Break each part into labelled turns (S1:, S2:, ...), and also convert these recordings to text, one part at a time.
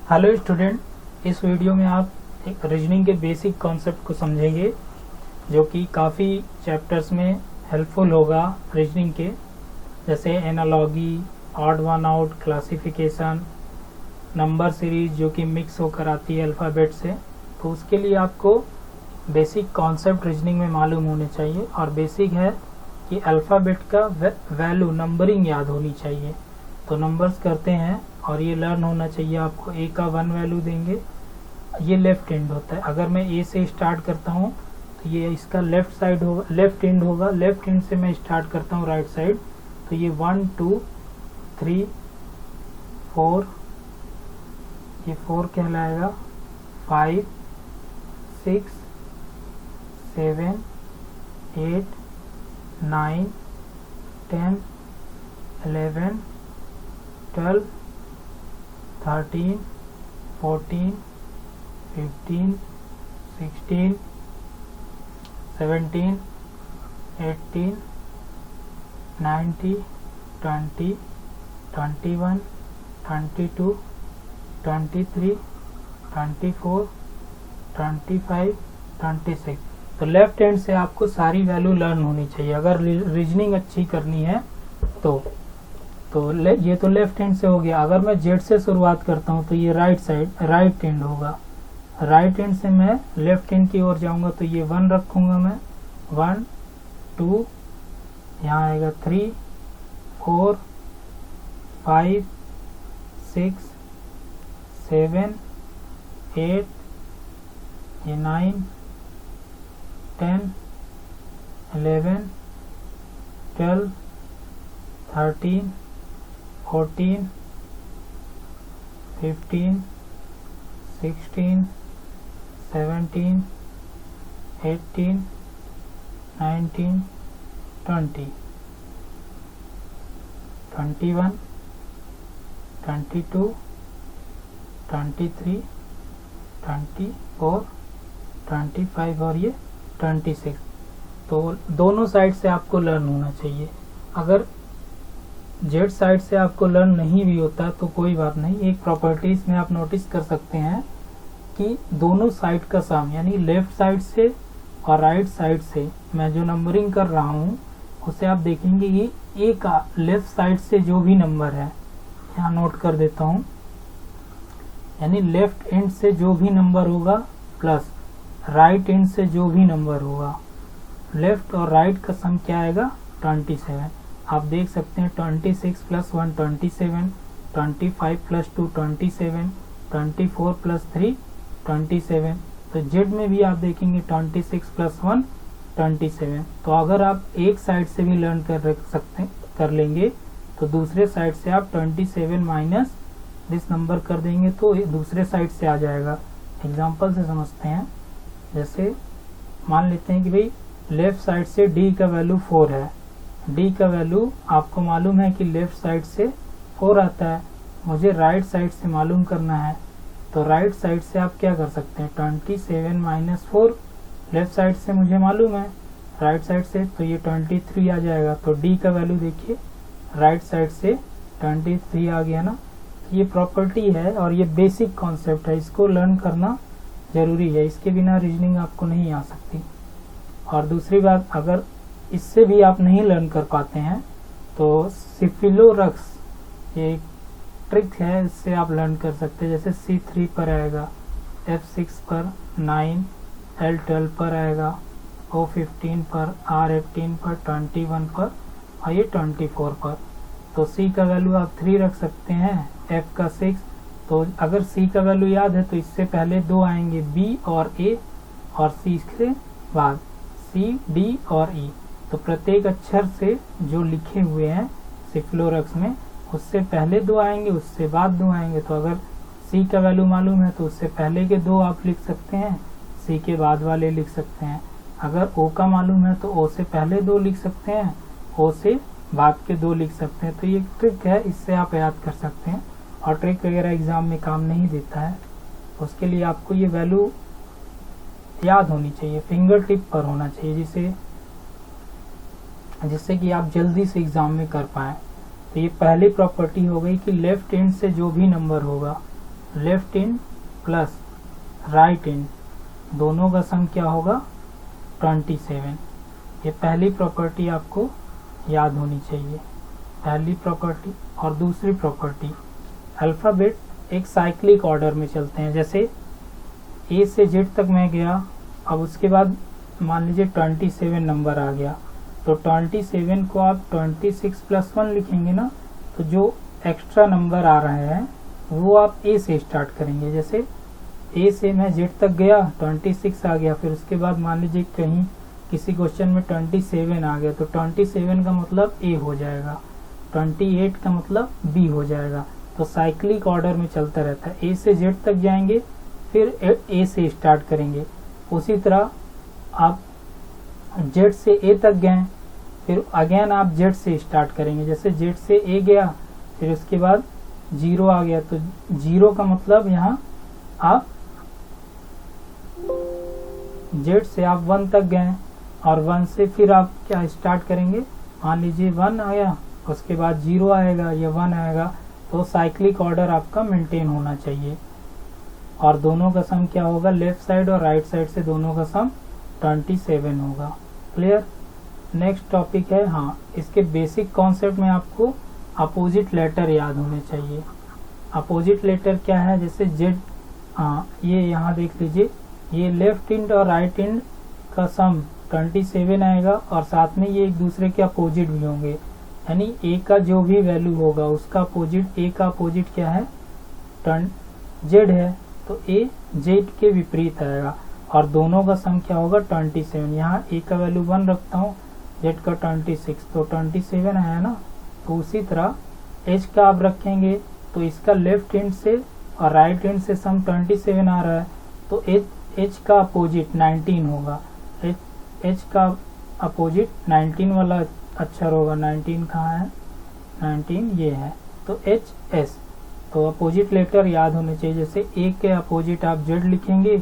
S1: Hello student, इस video में आप एक रीजनिंग के बेसिक कॉन्सेप्ट को समझेंगे जो कि काफ़ी चैप्टर्स में हेल्पफुल होगा रीजनिंग के, जैसे analogy, odd one out, classification, number series जो कि मिक्स होकर आती है अल्फ़ाबेट से। तो उसके लिए आपको बेसिक कॉन्सेप्ट रीजनिंग में मालूम होने चाहिए और बेसिक है कि अल्फ़ाबेट का वैल्यू नंबरिंग याद होनी चाहिए। तो नंबर्स करते हैं और ये लर्न होना चाहिए आपको। ए का 1 वैल्यू देंगे, ये लेफ्ट एंड होता है। अगर मैं ए से स्टार्ट करता हूँ तो ये इसका लेफ्ट साइड होगा, लेफ्ट एंड होगा। लेफ्ट एंड से मैं स्टार्ट करता हूँ राइट साइड, तो ये 1 2 3 4, ये 4 कहलाएगा, 5 6 7 8 9 10 11 12 13 14 15 16 17 18 19 20 21 22 23 24 25 26। तो लेफ्ट हैंड से आपको सारी वैल्यू लर्न होनी चाहिए अगर रीजनिंग अच्छी करनी है। तो ये तो लेफ्ट हैंड से हो गया। अगर मैं जेड से शुरुआत करता हूँ तो ये राइट साइड, राइट हैंड होगा। राइट हैंड से मैं लेफ्ट हैंड की ओर जाऊंगा तो ये 1 रखूंगा मैं, 1 2, यहाँ आएगा 3 4 5 6 7 8, ये 9 10 11 12 13 14 15 16 17 18 19 20 21 22 23 24 25 और ये 26। तो दोनों साइड से आपको लर्न होना चाहिए। अगर जेड साइड से आपको लर्न नहीं भी होता तो कोई बात नहीं, एक प्रॉपर्टीज में आप नोटिस कर सकते हैं कि दोनों साइड का सम, यानी लेफ्ट साइड से और राइट साइड से मैं जो नंबरिंग कर रहा हूँ उसे आप देखेंगे कि ए का लेफ्ट साइड से जो भी नंबर है, यहाँ नोट कर देता हूँ, यानी लेफ्ट एंड से जो भी नंबर होगा प्लस राइट एंड से जो भी नंबर होगा, लेफ्ट और राइट का सम क्या आएगा, 27। आप देख सकते हैं 26 प्लस 1 27, 25 प्लस 2 27, 24 प्लस 3 27। तो जेड में भी आप देखेंगे 26 प्लस 1 27। तो अगर आप एक साइड से भी लर्न कर लेंगे तो दूसरे साइड से आप 27 माइनस दिस नंबर कर देंगे तो दूसरे साइड से आ जाएगा। एग्जाम्पल से समझते हैं। जैसे मान लेते हैं कि भाई लेफ्ट साइड से डी का वैल्यू 4 है। डी का वैल्यू आपको मालूम है कि लेफ्ट साइड से 4 आता है, मुझे राइट साइड से मालूम करना है। तो राइट साइड से आप क्या कर सकते हैं, 27 माइनस 4 लेफ्ट साइड से मुझे मालूम है राइट साइड से, तो ये 23 आ जाएगा। तो डी का वैल्यू देखिए राइट साइड से 23 आ गया ना। ये प्रॉपर्टी है और ये बेसिक कॉन्सेप्ट है, इसको लर्न करना जरूरी है, इसके बिना रीजनिंग आपको नहीं आ सकती। और दूसरी बात, अगर इससे भी आप नहीं लर्न कर पाते हैं तो सिफिलोरक्स, ये एक ट्रिक है, इससे आप लर्न कर सकते हैं। जैसे C3 पर आएगा, F6 पर 9, L12 पर आएगा, O15 पर, R18 पर, 21 पर और ये 24 पर। तो C का वैल्यू आप 3 रख सकते हैं, F का 6। तो अगर C का वैल्यू याद है तो इससे पहले 2 आएंगे, B और A, और C के बाद C, D और E। तो प्रत्येक अक्षर से जो लिखे हुए हैं सिफिलोरक्स में, उससे पहले 2 आएंगे, उससे बाद 2 आएंगे। तो अगर C का वैल्यू मालूम है तो उससे पहले के 2 आप लिख सकते हैं, C के बाद वाले लिख सकते हैं। अगर O का मालूम है तो O से पहले 2 लिख सकते हैं, O से बाद के 2 लिख सकते हैं। तो ये ट्रिक है, इससे आप याद कर सकते हैं। और ट्रिक वगैरह एग्जाम में काम नहीं देता है, उसके लिए आपको ये वैल्यू याद होनी चाहिए, फिंगर टिप पर होना चाहिए, जिससे कि आप जल्दी से एग्जाम में कर पाए। तो ये पहली प्रॉपर्टी हो गई कि लेफ्ट हैंड से जो भी नंबर होगा, left end plus right end दोनों का सम क्या होगा 27। ये पहली प्रॉपर्टी आपको याद होनी चाहिए, पहली प्रॉपर्टी। और दूसरी प्रॉपर्टी, अल्फ़ाबेट एक साइक्लिक ऑर्डर में चलते हैं। जैसे ए से जेड तक मैं गया, अब उसके बाद मान लीजिए 27 नंबर आ गया, तो 27 को आप 26 प्लस 1 लिखेंगे ना, तो जो एक्स्ट्रा नंबर आ रहे हैं वो आप ए से स्टार्ट करेंगे। जैसे ए से मैं जेड तक गया, 26 आ गया, फिर उसके बाद मान लीजिए कहीं किसी क्वेश्चन में 27 आ गया, तो 27 का मतलब ए हो जाएगा, 28 का मतलब बी हो जाएगा। तो साइक्लिक ऑर्डर में चलता रहता है, ए से जेड तक जाएंगे, फिर ए से स्टार्ट करेंगे। उसी तरह आप जेड से ए तक गए, फिर अगेन आप जेड से स्टार्ट करेंगे। जैसे जेड से ए गया, फिर उसके बाद 0 आ गया, तो 0 का मतलब यहाँ आप जेड से आप 1 तक गए, और 1 से फिर आप क्या स्टार्ट करेंगे, मान लीजिए 1 आया, उसके बाद 0 आएगा या 1 आएगा। तो साइक्लिक ऑर्डर आपका मेंटेन होना चाहिए। और दोनों का सम क्या होगा, लेफ्ट साइड और राइट साइड से दोनों का सम 27 होगा। क्लियर। नेक्स्ट टॉपिक है, हाँ, इसके बेसिक कॉन्सेप्ट में आपको अपोजिट लेटर याद होने चाहिए। अपोजिट लेटर क्या है, जैसे जेड, हाँ ये यहाँ देख लीजिए, ये लेफ्ट इंड और राइट इंड का सम 27 आएगा, और साथ में ये एक दूसरे के अपोजिट भी होंगे, यानी ए का जो भी वैल्यू होगा उसका अपोजिट, ए का अपोजिट क्या है, जेड है, तो ए जेड के विपरीत आएगा, और दोनों का सम क्या होगा 27। यहाँ ए का वैल्यू 1 रखता हूँ, जेड का 26, तो 27 आया ना। तो उसी तरह एच का आप रखेंगे, तो इसका लेफ्ट एंड से और राइट एंड से सम 27 आ रहा है, तो एच का अपोजिट 19 होगा, एच का अपोजिट 19 वाला अक्षर होगा। 19 कहाँ है, 19 ये है, तो एच एस। तो अपोजिट लेटर याद होने चाहिए। जैसे ए के अपोजिट आप जेड लिखेंगे,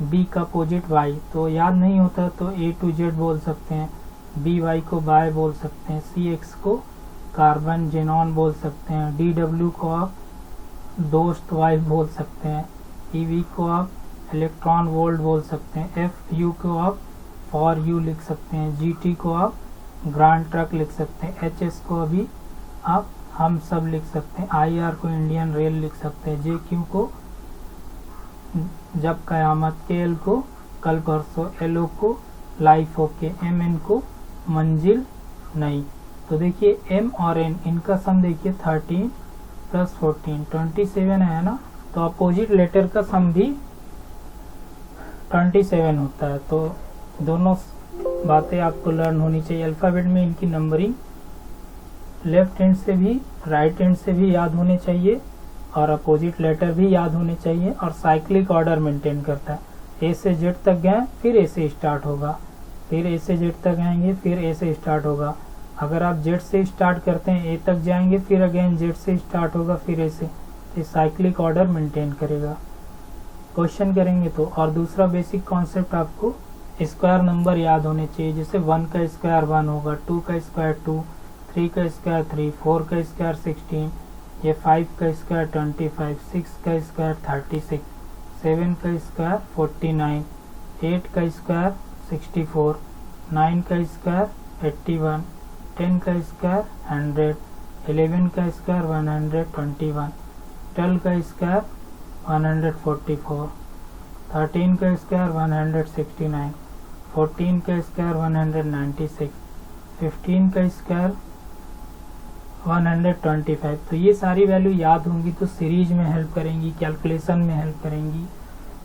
S1: बी का अपोजिट वाई, तो याद नहीं होता तो ए टू जेड बोल सकते हैं, बी वाई को बाय बोल सकते हैं, सी एक्स को कार्बन जेनॉन बोल सकते हैं, डी डब्ल्यू को आप दोस्त वाइफ बोल सकते हैं, ई वी को आप इलेक्ट्रॉन वोल्ट बोल सकते हैं, एफ यू को आप फॉर यू लिख सकते हैं, जी टी को आप ग्रांड ट्रक लिख सकते हैं, एच एस को अभी आप हम सब लिख सकते हैं, आई आर को इंडियन रेल लिख सकते हैं, जे क्यू को जब कयामत के, एल को कल परसों, एल ओ को लाइफ ओके, एम एन को मंजिल नहीं। तो देखिए एम और एन इनका सम देखिए 13 प्लस 14 27 है ना, तो अपोजिट लेटर का सम भी 27 होता है। तो दोनों बातें आपको लर्न होनी चाहिए। अल्फ़ाबेट में इनकी नंबरिंग लेफ्ट हैंड से भी राइट हैंड से भी याद होने चाहिए, और अपोजिट लेटर भी याद होने चाहिए, और साइक्लिक ऑर्डर मेंटेन करता है। ए से जेड तक गए, फिर ए से स्टार्ट होगा, फिर ए से जेड तक आएंगे, फिर ए से स्टार्ट होगा। अगर आप जेड से स्टार्ट करते हैं, ए तक जाएंगे, फिर अगेन जेड से स्टार्ट होगा, फिर ए से, तो साइक्लिक ऑर्डर मेंटेन करेगा। क्वेश्चन करेंगे तो, और दूसरा बेसिक कॉन्सेप्ट आपको स्क्वायर नंबर याद होने चाहिए। जैसे 1 का स्क्वायर 1 होगा, 2 का स्क्वायर 2, 3 का स्क्वायर 3, 4 का स्क्वायर 16, ये 5 का स्क्वायर 25, 6 का स्क्वायर 36, 7 का स्क्वायर 49, 8 का स्क्वायर 64, 9 का स्क्वायर 81, 10 का स्क्वायर 100, 11 का स्क्वायर 121, 12 का स्क्वायर 144, 13 का स्क्वायर 169, 14 का स्क्वायर 196, 15 का स्क्वायर 125। तो ये सारी वैल्यू याद होंगी तो सीरीज में हेल्प करेंगी, कैलकुलेशन में हेल्प करेंगी,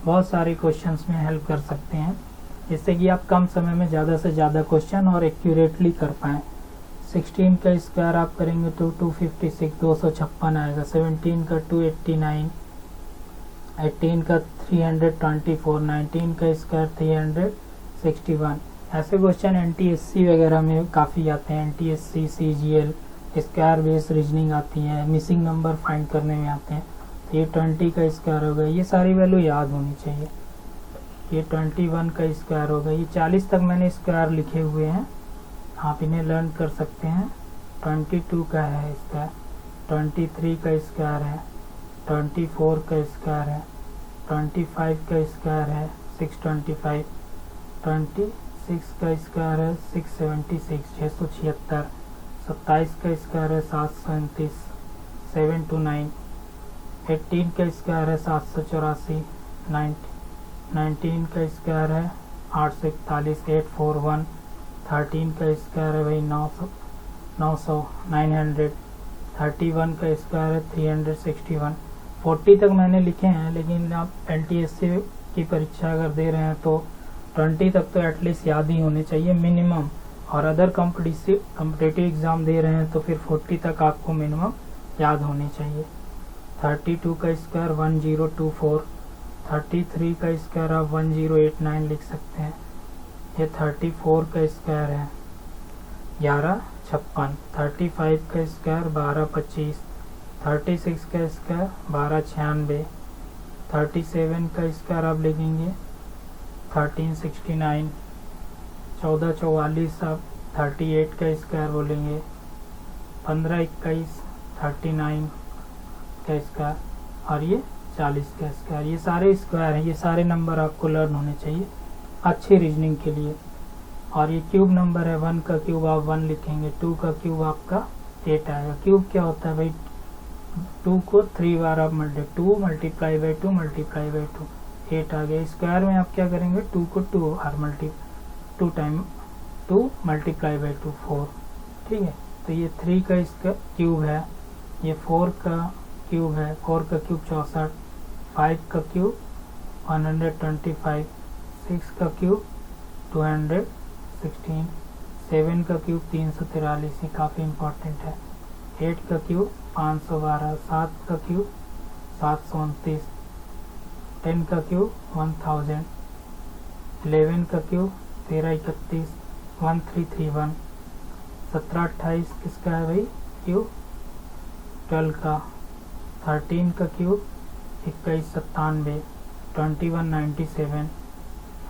S1: बहुत सारे क्वेश्चंस में हेल्प कर सकते हैं, जिससे कि आप कम समय में ज़्यादा से ज़्यादा क्वेश्चन और एक्यूरेटली कर पाएँ। 16 का स्क्वायर आप करेंगे तो 256 256 आएगा, 17 का 289, 18 का 324, 19 का स्क्वायर 361। ऐसे क्वेश्चन NTSC वगैरह में काफ़ी आते हैं, NTSC CGL square base reasoning आती है, मिसिंग नंबर फाइंड करने में आते हैं। तो ये 20 का स्क्वायर हो गया, ये सारी वैल्यू याद होनी चाहिए। ये 21 का स्क्वायर हो गया, ये 40 तक मैंने स्क्वायर लिखे हुए हैं, आप इन्हें लर्न कर सकते हैं। 22 का है स्क्वायर, 23 का स्क्वायर है, 24 का स्क्वायर है, 25 का स्क्वायर है 625, 26 का स्क्वायर है 676 676, 27 का स्क्वायर है 737 729, 18 का स्क्वायर है 784, 19 का स्क्वायर है 841 841, 13 का स्क्वायर है भाई 900 900 31 का स्क्वायर है 361। 40 तक मैंने लिखे हैं, लेकिन आप LTSC की परीक्षा अगर दे रहे हैं तो 20 तक तो एटलीस्ट याद ही होने चाहिए मिनिमम, और अदर कॉम्पिटिटिव एग्ज़ाम दे रहे हैं तो फिर 40 तक आपको मिनिमम याद होने चाहिए। 32 का स्क्वायर 1024, 33 का स्क्वायर आप 1089 लिख सकते हैं। ये 34 का स्क्वायर है 1156, 35 का स्क्वायर 1225, 36 का स्क्वायर 1296, 37 का स्क्वायर आप लिखेंगे 1369, 1444 आप 38 का स्क्वायर बोलेंगे, 1521 39 का स्क्वायर, और ये 40 का स्क्वायर। ये सारे स्क्वायर हैं, ये सारे नंबर आपको लर्न होने चाहिए अच्छी रीजनिंग के लिए। और ये क्यूब नंबर है, 1 का क्यूब आप 1 लिखेंगे, 2 का क्यूब आपका 8 आएगा। क्यूब क्या होता है भाई, 2 को 3 बार आप 2 मल्टीप्लाई बाई 2 मल्टीप्लाई बाई 2 8 आ गया। स्क्वायर में आप क्या करेंगे, 2 को 2 बार 2 टाइम 2 मल्टीप्लाई बाई 2 4, ठीक है। तो ये 3 का इसका क्यूब है, ये 4 का क्यूब है, 4 का क्यूब 64, 5 का क्यूब 125, 6 का क्यूब 216, 7 का क्यूब 343, ये काफ़ी इम्पोर्टेंट है। 8 का क्यूब 512, 7 का क्यूब 729, 10 का क्यूब 1000, 11 का क्यूब 1331, 1331, 1728 किसका है भाई क्यूब 12 का, 13 का क्यूब 2197, 2197,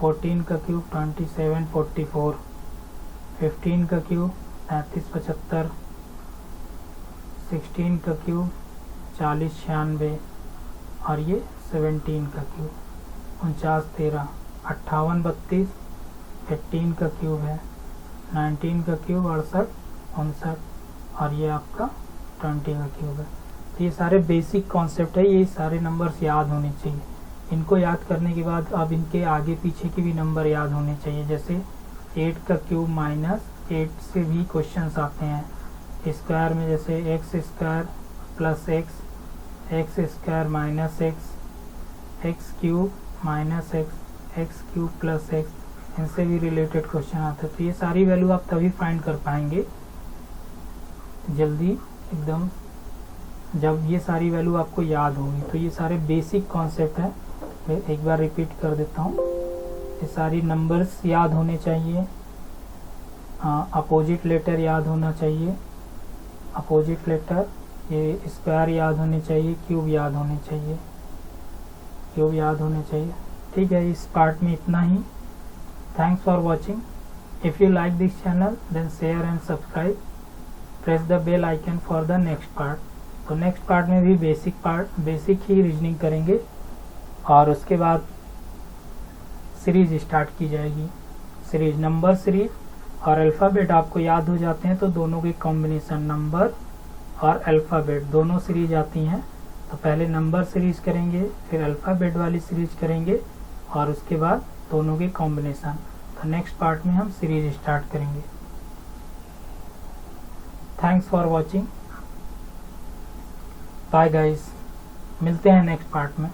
S1: 14 का क्यूब 2744, 15 का क्यूब 3375, 16 का क्यूब 4096, और ये 17 का क्यूब 4913, 5832, 18 का क्यूब है, 19 का क्यूब 68 59, और ये आपका 20 का क्यूब है। तो ये सारे बेसिक कॉन्सेप्ट है, ये सारे नंबर्स याद होने चाहिए। इनको याद करने के बाद अब इनके आगे पीछे के भी नंबर याद होने चाहिए। जैसे 8 का क्यूब -8 से भी क्वेश्चंस आते हैं। स्क्वायर में जैसे x square plus x square minus x cube minus x cube plus x, इनसे भी रिलेटेड क्वेश्चन आते हैं। तो ये सारी वैल्यू आप तभी फाइंड कर पाएंगे जल्दी एकदम, जब ये सारी वैल्यू आपको याद होगी। तो ये सारे बेसिक कॉन्सेप्ट है, मैं एक बार रिपीट कर देता हूँ। ये सारी नंबर्स याद होने चाहिए, अपोजिट लेटर याद होना चाहिए, अपोजिट लेटर, ये स्क्वायर याद होने चाहिए, क्यूब याद होने चाहिए, क्यूब याद होने चाहिए। ठीक है, इस पार्ट में इतना ही। Thanks for watching. If you like this channel then share and subscribe, press the bell icon for the next part. तो नेक्स्ट पार्ट में भी बेसिक ही रीजनिंग करेंगे, और उसके बाद सीरीज स्टार्ट की जाएगी। सीरीज नंबर सीरीज और अल्फ़ाबेट आपको याद हो जाते हैं तो दोनों के कॉम्बिनेशन नंबर और अल्फ़ाबेट दोनों सीरीज आती हैं। तो पहले नंबर सीरीज करेंगे, फिर अल्फ़ाबेट वाली सीरीज करेंगे, और उसके बाद दोनों के कॉम्बिनेशन। तो नेक्स्ट पार्ट में हम सीरीज स्टार्ट करेंगे। Thanks for watching, bye guys, मिलते हैं नेक्स्ट पार्ट में।